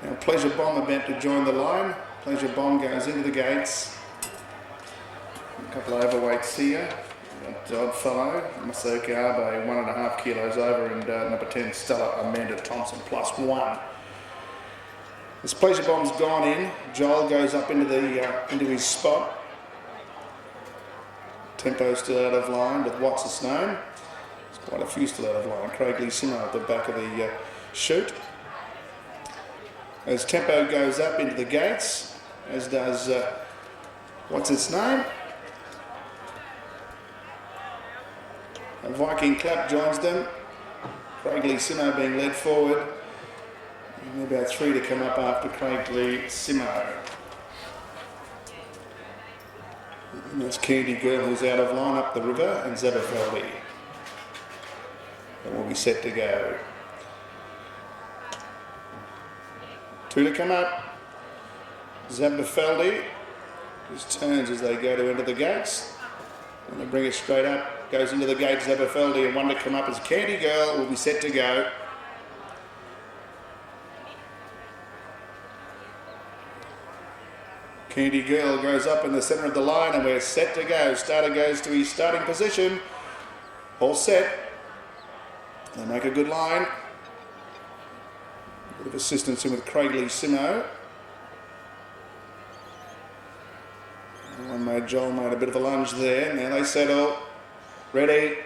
Now Pleasure Bomb about to join the line. Pleasure Bomb goes into the gates. A couple of overweights here. Oddfellow, Masoka Abe, 1.5 kilos over, and number 10 Stella Amanda Thompson +1. As Pleasure Bomb's gone in, Joel goes up into his spot. Tempo still out of line with what's his name. There's quite a few still out of line. Craig Lee Simo at the back of the chute. As Tempo goes up into the gates, as does what's its name? A Viking Clap joins them. Craig Lee Simo being led forward. And about 3 to come up after Craig Lee Simo. And that's Candy Girl who's out of line up the river, and Zabafeldi. And we'll be set to go. 2 to come up. Zabafeldi just turns as they go to enter the gates. And they bring it straight up. Goes into the gates, Zabafeldi, and 1 to come up as Candy Girl will be set to go. Candy Girl goes up in the centre of the line, and we're set to go. Starter goes to his starting position. All set. They make a good line. A bit of assistance in with Craig Lee Simo. Joel made a bit of a lunge there. Now they settle. Ready.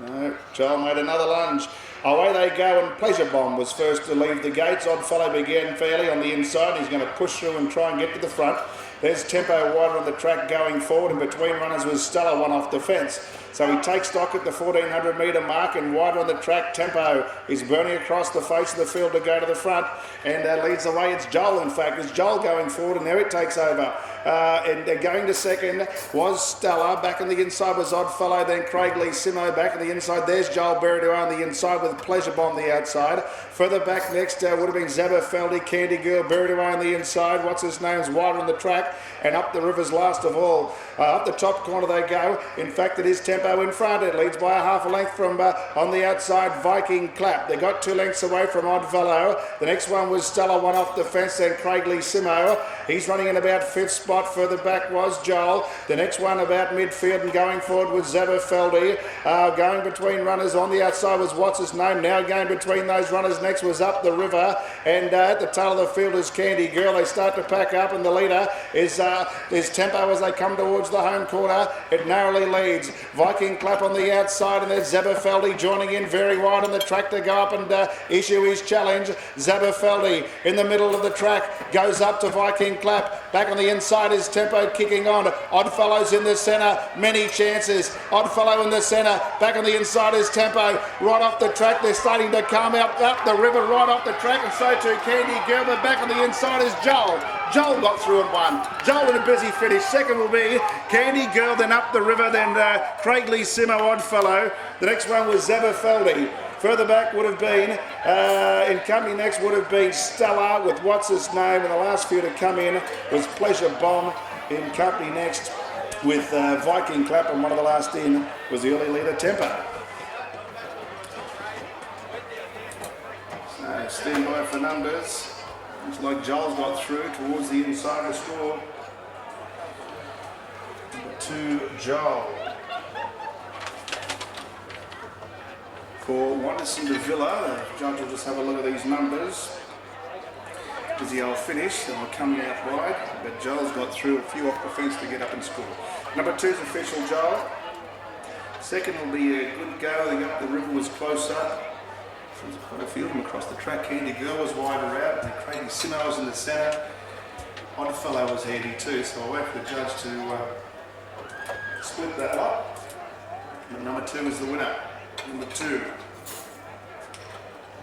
No, Joel made another lunge. Away they go, and Pleasure Bomb was first to leave the gates. Oddfellow began fairly on the inside. He's going to push through and try and get to the front. There's Tempo wider on the track going forward, and between runners was Stella, 1 off the fence. So he takes stock at the 1400 metre mark, and wider on the track, Tempo is burning across the face of the field to go to the front, and leads the way. It's Joel, in fact. It's Joel going forward, and there it takes over. And going to second was Stella. Back on the inside was Oddfellow, then Craig Lee Simo back on the inside. There's Joel Berrido on the inside with Pleasure Bomb the outside. Further back next would have been Zabafeldi, Candy Girl, Berrido on the inside. What's his name's wider on the track, and up the rivers last of all. Up the top corner they go. In fact, it is Tempo in front. It leads by a half a length from on the outside, Viking Clap. They got 2 lengths away from Oddfellow. The next one was Stella, 1 off the fence, then Craig Lee Simo. He's running in about 5th spot. Further back was Joel. The next one about midfield and going forward was Zabafeldi. Going between runners on the outside was what's his name. Now going between those runners next was Up the River. And at the tail of the field is Candy Girl. They start to pack up, and the leader is Tempo as they come towards the home corner. It narrowly leads. Viking Clap on the outside, and there's Zabafeldi joining in very wide on the track to go up and issue his challenge. Zabafeldi in the middle of the track goes up to Viking Clap. Back on the inside is Tempo kicking on. Oddfellow's in the centre. Many chances. Oddfellow in the centre. Back on the inside is Tempo. Right off the track, they're starting to come out up the river, right off the track, and so too Candy Girl. But back on the inside is Joel. Joel got through and won. Joel in a busy finish. Second will be Candy Girl, then Up the River, then Craig Lee Simo, Oddfellow. The next one was Zabafeldi. Further back would have been, in company next would have been Stella with what's his name, and the last few to come in was Pleasure Bomb. In company next with Viking Clap, and one of the last in was the early leader Tempo. So stand by for numbers. Looks like Joel's got through towards the inside of the score. Number 2, Joel. For Wanderson to Villa, the judge will just have a look at these numbers. As the old finish, so we're coming out wide, but Joel's got through a few off the fence to get up and score. Number 2's official Joel. Second will be a good go. The Up the River was close up. So there's quite a few of them across the track. Candy Girl was wider out, and Craig Simo was in the centre. Oddfellow was handy too, so I'll wait for the judge to split that up. And number 2 is the winner. Number 2,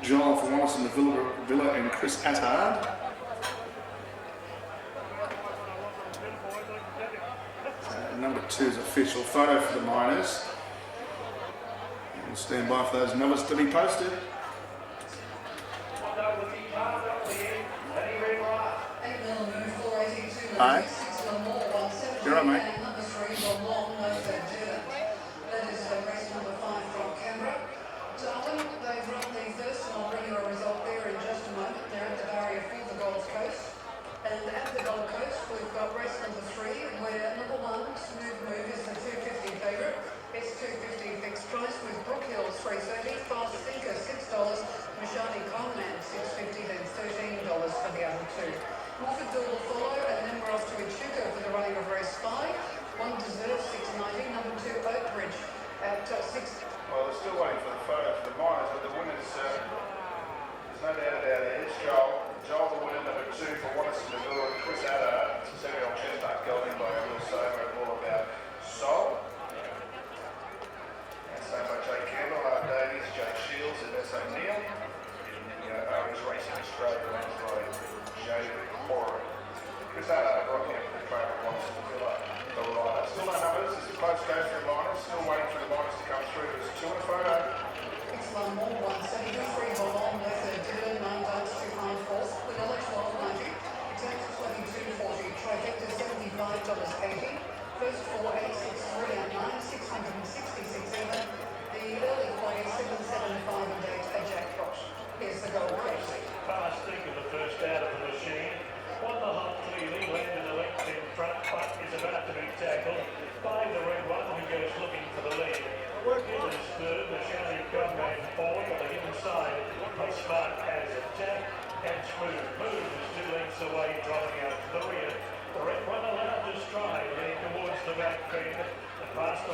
Joel for Wanderson to Villa and Chris Attard. Number 2's official photo for the miners. We'll stand by for those numbers to be posted. Hi. You're right, mate. They've run the first, and I'll bring you a result there in just a moment. They're at the barrier. Move is 2 lengths away, dropping out. The rear. The red one allowed to stride, heading towards the back fend. The fast